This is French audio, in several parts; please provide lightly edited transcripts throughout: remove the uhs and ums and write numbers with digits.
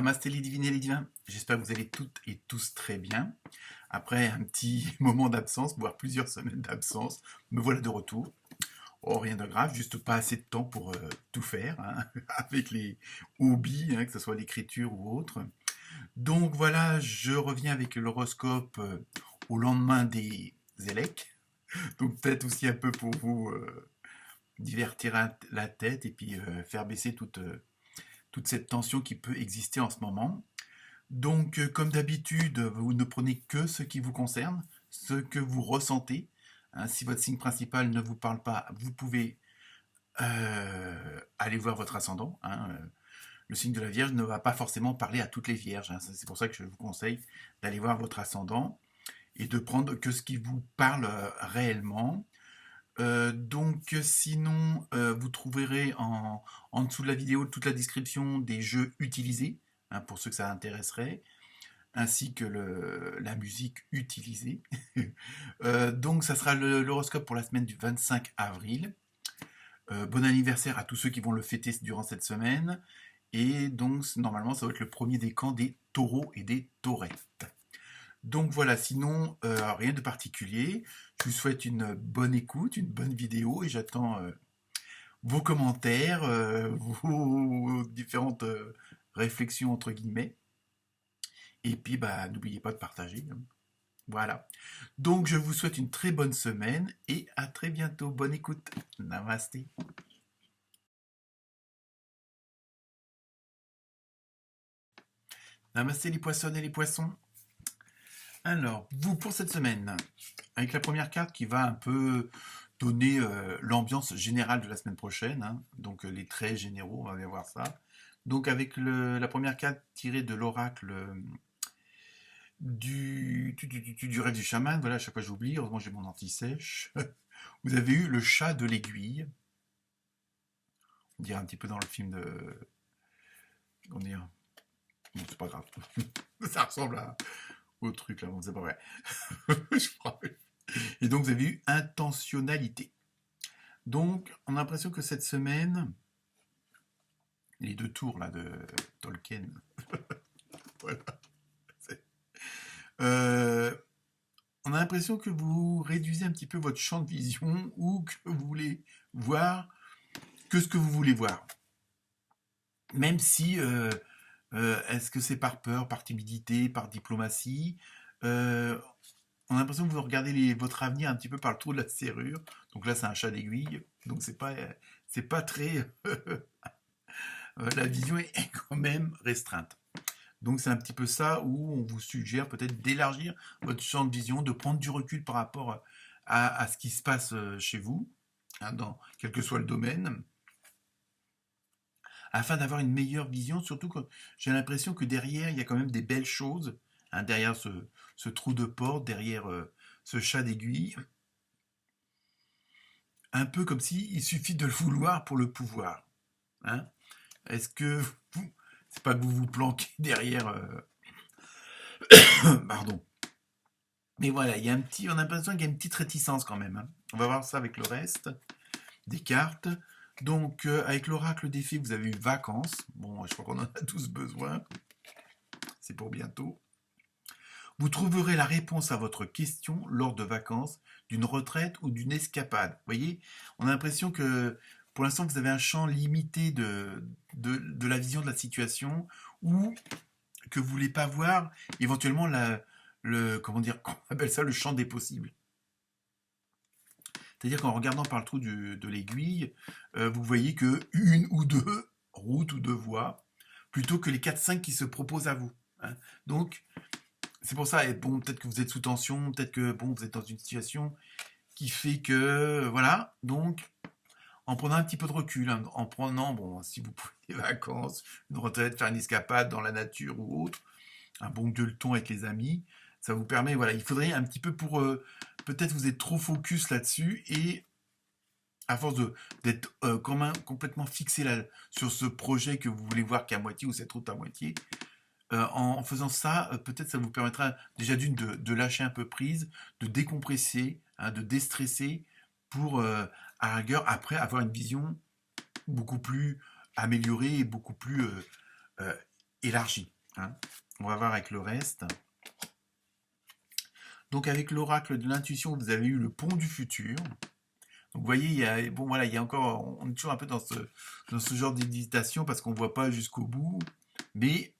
Namasté les divines et les divins, j'espère que vous allez toutes et tous très bien. Après un petit moment d'absence, voire plusieurs semaines d'absence, me voilà de retour. Oh, rien de grave, juste pas assez de temps pour tout faire, hein, avec les hobbies, hein, que ce soit l'écriture ou autre. Donc voilà, je reviens avec l'horoscope au lendemain des élects. Donc peut-être aussi un peu pour vous divertir la tête et puis faire baisser toute cette tension qui peut exister en ce moment. Donc, comme d'habitude, vous ne prenez que ce qui vous concerne, ce que vous ressentez. Hein, si votre signe principal ne vous parle pas, vous pouvez aller voir votre ascendant. Hein. Le signe de la Vierge ne va pas forcément parler à toutes les Vierges. Hein. C'est pour ça que je vous conseille d'aller voir votre ascendant et de prendre que ce qui vous parle réellement. Donc, sinon, vous trouverez en dessous de la vidéo toute la description des jeux utilisés, hein, pour ceux que ça intéresserait, ainsi que la musique utilisée. Donc ça sera l'horoscope pour la semaine du 25 avril. Bon anniversaire à tous ceux qui vont le fêter durant cette semaine. Et donc normalement ça va être le premier décan des taureaux et des taurettes. Donc voilà, sinon rien de particulier. Je vous souhaite une bonne écoute, une bonne vidéo et j'attends vos commentaires, vos différentes réflexions entre guillemets. Et puis, bah, n'oubliez pas de partager. Hein. Voilà. Donc, je vous souhaite une très bonne semaine et à très bientôt. Bonne écoute. Namasté. Namasté les poissonnes et les poissons. Alors, vous pour cette semaine, avec la première carte qui va un peu donner l'ambiance générale de la semaine prochaine, hein, donc les traits généraux, on va bien voir ça. Donc, avec la première carte tirée de l'oracle du rêve du chaman, voilà, à chaque fois j'oublie, heureusement j'ai mon anti-sèche. Vous avez eu le chat de l'aiguille, on dirait un petit peu dans le film de... On dirait... Bon, c'est pas grave. Ça ressemble au truc là, bon, c'est pas vrai. Je crois. Et donc vous avez eu intentionnalité. Donc on a l'impression que cette semaine, les deux tours là de Tolkien, voilà. Euh, on a l'impression que vous réduisez un petit peu votre champ de vision ou que vous voulez voir que ce que vous voulez voir. Même si, est-ce que c'est par peur, par timidité, par diplomatie on a l'impression que vous regardez votre avenir un petit peu par le trou de la serrure. Donc là, c'est un chat d'aiguille. Donc c'est pas très... la vision est quand même restreinte. Donc c'est un petit peu ça où on vous suggère peut-être d'élargir votre champ de vision, de prendre du recul par rapport à ce qui se passe chez vous, hein, dans quel que soit le domaine, afin d'avoir une meilleure vision, surtout que j'ai l'impression que derrière, il y a quand même des belles choses, hein, derrière ce trou de porte, derrière ce chat d'aiguille, un peu comme si il suffit de le vouloir pour le pouvoir. Hein. Est-ce que vous, c'est pas que vous vous planquez derrière... pardon. Mais voilà, il y a on a l'impression qu'il y a une petite réticence quand même. Hein. On va voir ça avec le reste des cartes. Donc, avec l'oracle des fées, vous avez eu vacances. Bon, je crois qu'on en a tous besoin. C'est pour bientôt. Vous trouverez la réponse à votre question lors de vacances, d'une retraite ou d'une escapade. Vous voyez, on a l'impression que pour l'instant, vous avez un champ limité de la vision de la situation ou que vous ne voulez pas voir éventuellement comment dire, on appelle ça le champ des possibles. C'est-à-dire qu'en regardant par le trou de l'aiguille, vous voyez que une ou deux routes ou deux voies, plutôt que les 4-5 qui se proposent à vous. Hein. Donc, c'est pour ça, et bon, peut-être que vous êtes sous tension, peut-être que bon, vous êtes dans une situation qui fait que, voilà, donc, en prenant un petit peu de recul, hein, en prenant, bon, si vous pouvez des vacances, une retraite, faire une escapade dans la nature ou autre, un bon gueuleton avec les amis, ça vous permet, voilà, il faudrait un petit peu pour, peut-être vous êtes trop focus là-dessus et à force d'être complètement fixé là, sur ce projet que vous voulez voir qu'à moitié ou cette route à moitié, en faisant ça, peut-être ça vous permettra déjà de lâcher un peu prise, de décompresser, hein, de déstresser pour, à la rigueur, après avoir une vision beaucoup plus améliorée et beaucoup plus élargie. hein. On va voir avec le reste. Donc avec l'oracle de l'intuition, vous avez eu le pont du futur. Donc vous voyez, bon voilà, il y a encore, on est toujours un peu dans ce genre d'hésitation parce qu'on ne voit pas jusqu'au bout. Mais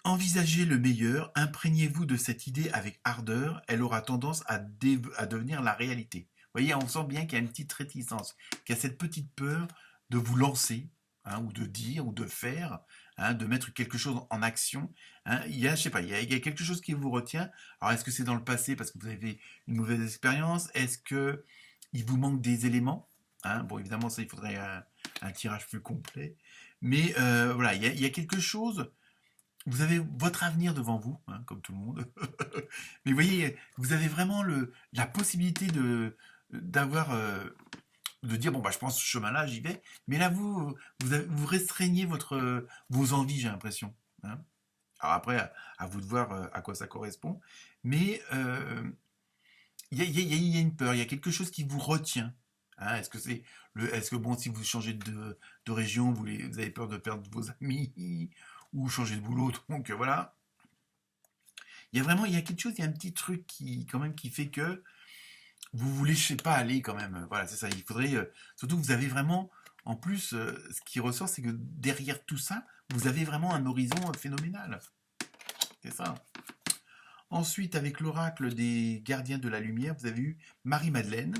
envisagez le meilleur, imprégnez-vous de cette idée avec ardeur, elle aura tendance à devenir la réalité. Vous voyez, on sent bien qu'il y a une petite réticence, qu'il y a cette petite peur de vous lancer, hein, ou de dire, ou de faire, hein, de mettre quelque chose en action. Hein. Il y a, je sais pas, il y a quelque chose qui vous retient. Alors, est-ce que c'est dans le passé parce que vous avez une mauvaise expérience? Est-ce que il vous manque des éléments? Hein. Bon, évidemment, ça, il faudrait un tirage plus complet. Mais voilà, il y a quelque chose. Vous avez votre avenir devant vous, hein, comme tout le monde. Mais vous voyez, vous avez vraiment la possibilité d'avoir, de dire, bon, bah, je pense ce chemin-là, j'y vais. Mais là, vous restreignez vos envies, j'ai l'impression. Hein. Alors après, à vous de voir à quoi ça correspond. Mais il y a une peur, il y a quelque chose qui vous retient. Hein. Est-ce que bon, si vous changez de région, vous avez peur de perdre vos amis ou changer de boulot, donc voilà. Il y a quelque chose, il y a un petit truc quand même, qui fait que vous vous laissez pas aller quand même. Voilà, c'est ça. Il faudrait, surtout, vous avez vraiment, en plus, ce qui ressort, c'est que derrière tout ça, vous avez vraiment un horizon phénoménal. C'est ça. Ensuite, avec l'oracle des gardiens de la lumière, vous avez eu Marie-Madeleine.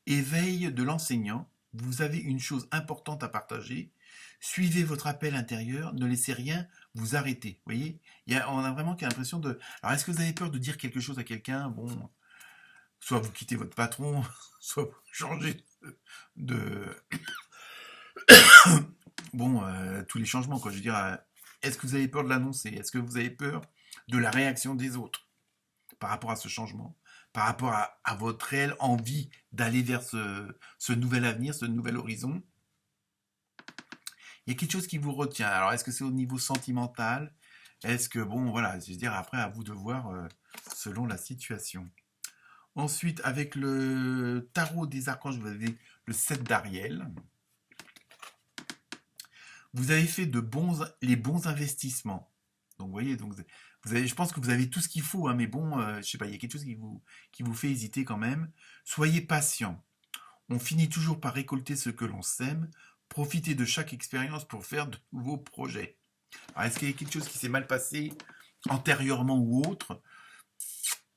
Éveil de l'enseignant. Vous avez une chose importante à partager. Suivez votre appel intérieur, ne laissez rien vous arrêter. Vous voyez, on a vraiment l'impression de... Alors, est-ce que vous avez peur de dire quelque chose à quelqu'un? Bon, soit vous quittez votre patron, soit vous changez de... Bon, tous les changements, quoi. Je veux dire, est-ce que vous avez peur de l'annoncer? Est-ce que vous avez peur de la réaction des autres par rapport à ce changement? Par rapport à votre réelle envie d'aller vers ce nouvel avenir, ce nouvel horizon? Il y a quelque chose qui vous retient. Alors, est-ce que c'est au niveau sentimental? Est-ce que, bon, voilà, je veux dire, après, à vous de voir selon la situation. Ensuite, avec le tarot des archanges, vous avez le 7 d'Ariel. Vous avez fait les bons investissements. Donc, vous voyez, donc, je pense que vous avez tout ce qu'il faut, hein, mais bon, je sais pas, il y a quelque chose qui vous fait hésiter quand même. Soyez patient. On finit toujours par récolter ce que l'on sème. Profitez de chaque expérience pour faire de nouveaux projets. Alors, est-ce qu'il y a quelque chose qui s'est mal passé antérieurement ou autre?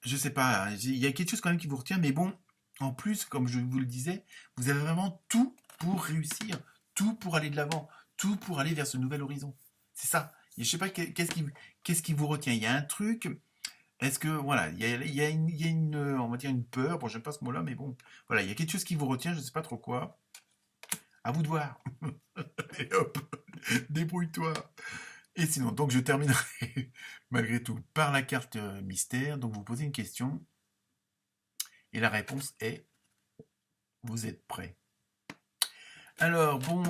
Je sais pas. Hein. Il y a quelque chose quand même qui vous retient, mais bon, en plus, comme je vous le disais, vous avez vraiment tout pour réussir, tout pour aller de l'avant, tout pour aller vers ce nouvel horizon. C'est ça. Et je sais pas qu'est-ce qui vous retient. Il y a un truc. Est-ce que voilà, il y a une, on va dire une peur. Bon, j'aime pas ce mot-là, mais bon, voilà, il y a quelque chose qui vous retient. Je sais pas trop quoi. À vous de voir. Et hop, débrouille-toi. Et sinon, donc je terminerai malgré tout par la carte mystère. Donc vous posez une question et la réponse est vous êtes prêt. Alors bon,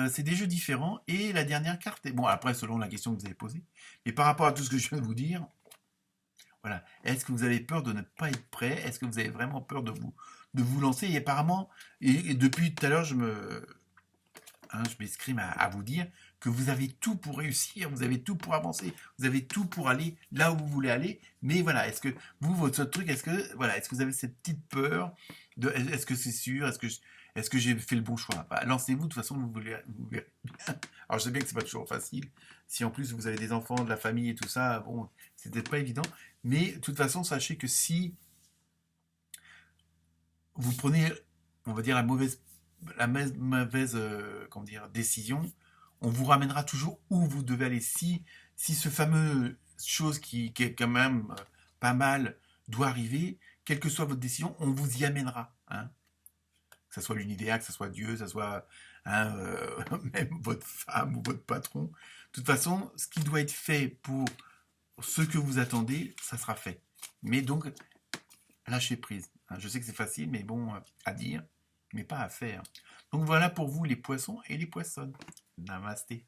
c'est des jeux différents et la dernière carte est bon après selon la question que vous avez posée. Mais par rapport à tout ce que je viens de vous dire, voilà. Est-ce que vous avez peur de ne pas être prêt? Est-ce que vous avez vraiment peur de vous lancer? Et apparemment, et depuis tout à l'heure, je m'escrime à vous dire que vous avez tout pour réussir, vous avez tout pour avancer, vous avez tout pour aller là où vous voulez aller. Mais voilà, est-ce que vous, votre truc, est-ce que vous avez cette petite peur de, est-ce que c'est sûr, est-ce que j'ai fait le bon choix? Bah, lancez-vous, de toute façon, vous verrez bien. Alors, je sais bien que c'est pas toujours facile. Si en plus vous avez des enfants, de la famille et tout ça, bon, c'est peut-être pas évident. Mais de toute façon, sachez que si vous prenez, on va dire, la mauvaise comment dire, décision, on vous ramènera toujours où vous devez aller. Si ce fameux chose qui est quand même pas mal doit arriver, quelle que soit votre décision, on vous y amènera. Hein. Que ce soit l'univers, que ce soit Dieu, que ce soit hein, même votre femme ou votre patron. De toute façon, ce qui doit être fait pour ce que vous attendez, ça sera fait. Mais donc, lâchez prise. Hein. Je sais que c'est facile, mais bon, à dire, mais pas à faire. Donc voilà pour vous les poissons et les poissonnes. Namasté.